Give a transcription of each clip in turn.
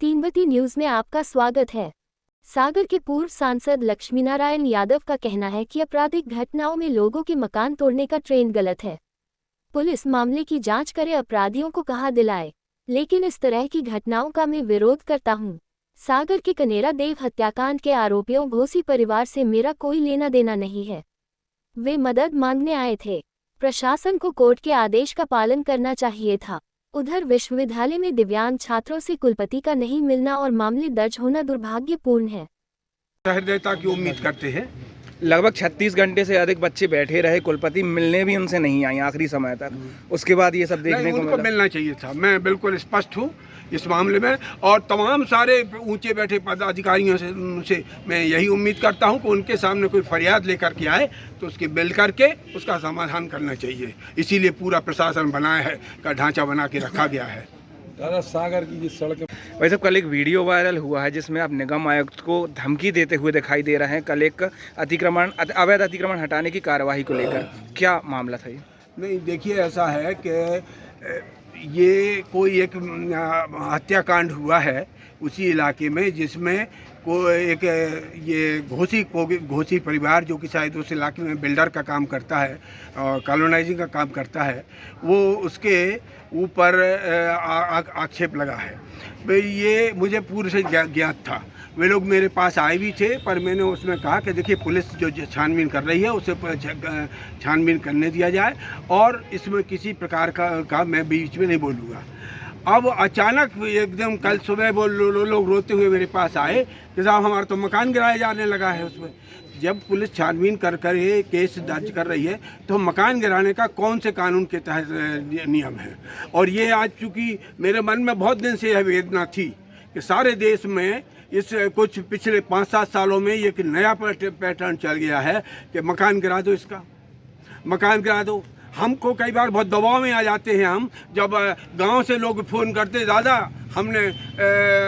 तीनवती news में आपका स्वागत है। सागर के पूर्व सांसद लक्ष्मीनारायण यादव का कहना है कि आपराधिक घटनाओं में लोगों के मकान तोड़ने का ट्रेंड गलत है। पुलिस मामले की जांच करे, अपराधियों को कहा दिलाए, लेकिन इस तरह की घटनाओं का मैं विरोध करता हूं। सागर के कनेरा देव हत्याकांड के आरोपियों घोसी परिवार से मेरा कोई लेना देना नहीं है। वे मदद मांगने आए थे। प्रशासन को कोर्ट के आदेश का पालन करना चाहिए था। उधर विश्वविद्यालय में दिव्यांग छात्रों से कुलपति का नहीं मिलना और मामले दर्ज होना दुर्भाग्यपूर्ण है। सहृदयता की उम्मीद करते हैं। लगभग 36 घंटे से अधिक बच्चे बैठे रहे, कुलपति मिलने भी उनसे नहीं आई आखिरी समय तक। उसके बाद ये सब देखने को उनको मिला। मिलना चाहिए था। मैं बिल्कुल स्पष्ट हूँ इस मामले में, और तमाम सारे ऊंचे बैठे पदाधिकारियों से मैं यही उम्मीद करता हूँ कि उनके सामने कोई फरियाद लेकर के आए तो उसकी मिल करके उसका समाधान करना चाहिए। इसीलिए पूरा प्रशासन बनाया है का ढांचा बना के रखा गया है। दादा, सागर की जिस सड़क वैसे कल एक वीडियो वायरल हुआ है जिसमें आप निगम आयुक्त को धमकी देते हुए दिखाई दे रहे हैं, कल एक अवैध अतिक्रमण हटाने की कार्यवाही को लेकर। क्या मामला था ये? नहीं, देखिए, ऐसा है कि ये कोई एक हत्याकांड हुआ है उसी इलाके में, जिसमें को एक ये घोसी परिवार, जो कि शायद उस इलाके में बिल्डर का काम करता है और कॉलोनाइजिंग का काम करता है, वो उसके ऊपर आक्षेप लगा है। भाई, ये मुझे पूर्व से ज्ञात था। वे लोग मेरे पास आए भी थे, पर मैंने उसमें कहा कि देखिए, पुलिस जो छानबीन कर रही है उसे छानबीन करने दिया जाए और इसमें किसी प्रकार का मैं बीच में नहीं बोलूँगा। अब अचानक एकदम कल सुबह वो लोग रोते हुए मेरे पास आए कि साहब, हमारा तो मकान गिराया जाने लगा है। उसमें जब पुलिस छानबीन कर ये केस दर्ज कर रही है तो मकान गिराने का कौन से कानून के तहत नियम है? और ये आज चूँकि मेरे मन में बहुत दिन से यह वेदना थी कि सारे देश में इस कुछ पिछले 5-7 सालों में एक नया पैटर्न चल गया है कि मकान गिरा दो, इसका मकान गिरा दो। हमको कई बार बहुत दबाव में आ जाते हैं हम, जब गांव से लोग फ़ोन करते, दादा हमने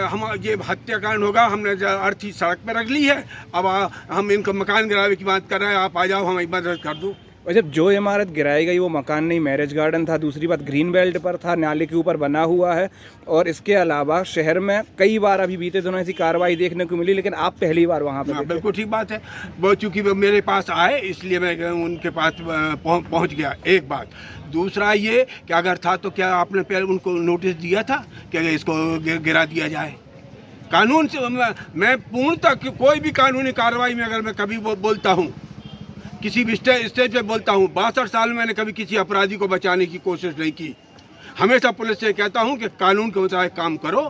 हम ये हत्याकांड होगा, हमने अर्थी सड़क पर रख ली है, अब हम इनको मकान गिरावे की बात कर रहे हैं, आप आ जाओ, हमारी मदद कर दो। और जब जो इमारत गिराई गई वो मकान नहीं, मैरिज गार्डन था। दूसरी बात, ग्रीन बेल्ट पर था, नाले के ऊपर बना हुआ है। और इसके अलावा शहर में कई बार अभी बीते दिनों ऐसी कार्रवाई देखने को मिली, लेकिन आप पहली बार वहाँ पर। बिल्कुल ठीक बात है। वो चूँकि वो मेरे पास आए इसलिए मैं उनके पास पहुँच गया। एक बात। दूसरा ये कि अगर था तो क्या आपने पहले उनको नोटिस दिया था कि इसको गिरा दिया जाए? कानून से मैं पूर्णतः कोई भी कानूनी कार्रवाई में अगर मैं कभी बोलता हूँ, किसी भी स्टेज पे बोलता हूँ, 62 साल में मैंने कभी किसी अपराधी को बचाने की कोशिश नहीं की। हमेशा पुलिस से कहता हूँ कि कानून के मुताबिक काम करो,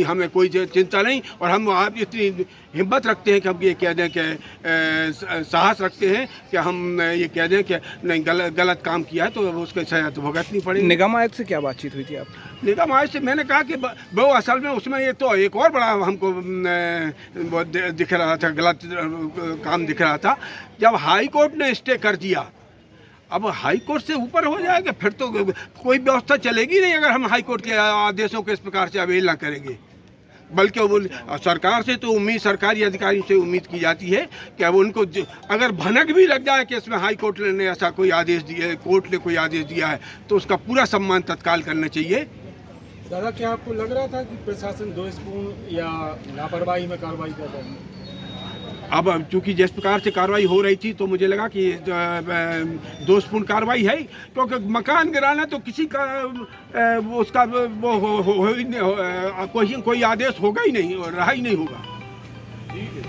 हमें कोई चिंता नहीं। और हम आप इतनी हिम्मत रखते हैं कि हम ये कह दें कि साहस रखते हैं कि हम ये कह दें कि नहीं, गलत काम किया है तो उसके सजा तो भुगतनी पड़ेगी। निगम आयुक्त से क्या बातचीब हुई थी आप? निगम आयुक्त से मैंने कहा कि वो असल में उसमें ये तो एक और बड़ा हमको दिख रहा था, गलत काम दिख रहा था। जब हाई कोर्ट ने स्टे कर दिया, अब हाई कोर्ट से ऊपर हो जाएगा, फिर तो कोई व्यवस्था चलेगी नहीं अगर हम हाई कोर्ट के आदेशों को इस प्रकार से अवहेलना करेंगे। बल्कि वो सरकार से तो उम्मीद, सरकारी अधिकारियों से उम्मीद की जाती है कि अब उनको अगर भनक भी लग जाए कि इसमें हाई कोर्ट ने ऐसा कोई आदेश दिया है, कोर्ट ने कोई आदेश दिया है, तो उसका पूरा सम्मान तत्काल करना चाहिए। दादा, क्या आपको लग रहा था कि प्रशासन दोषपूर्ण या लापरवाही में कार्रवाई कर रहा है? अब चूंकि जिस प्रकार से कार्रवाई हो रही थी तो मुझे लगा कि दोषपूर्ण कार्रवाई है, क्योंकि मकान गिराना तो किसी का उसका वो कोई आदेश होगा ही नहीं और रहा ही नहीं होगा। ठीक है।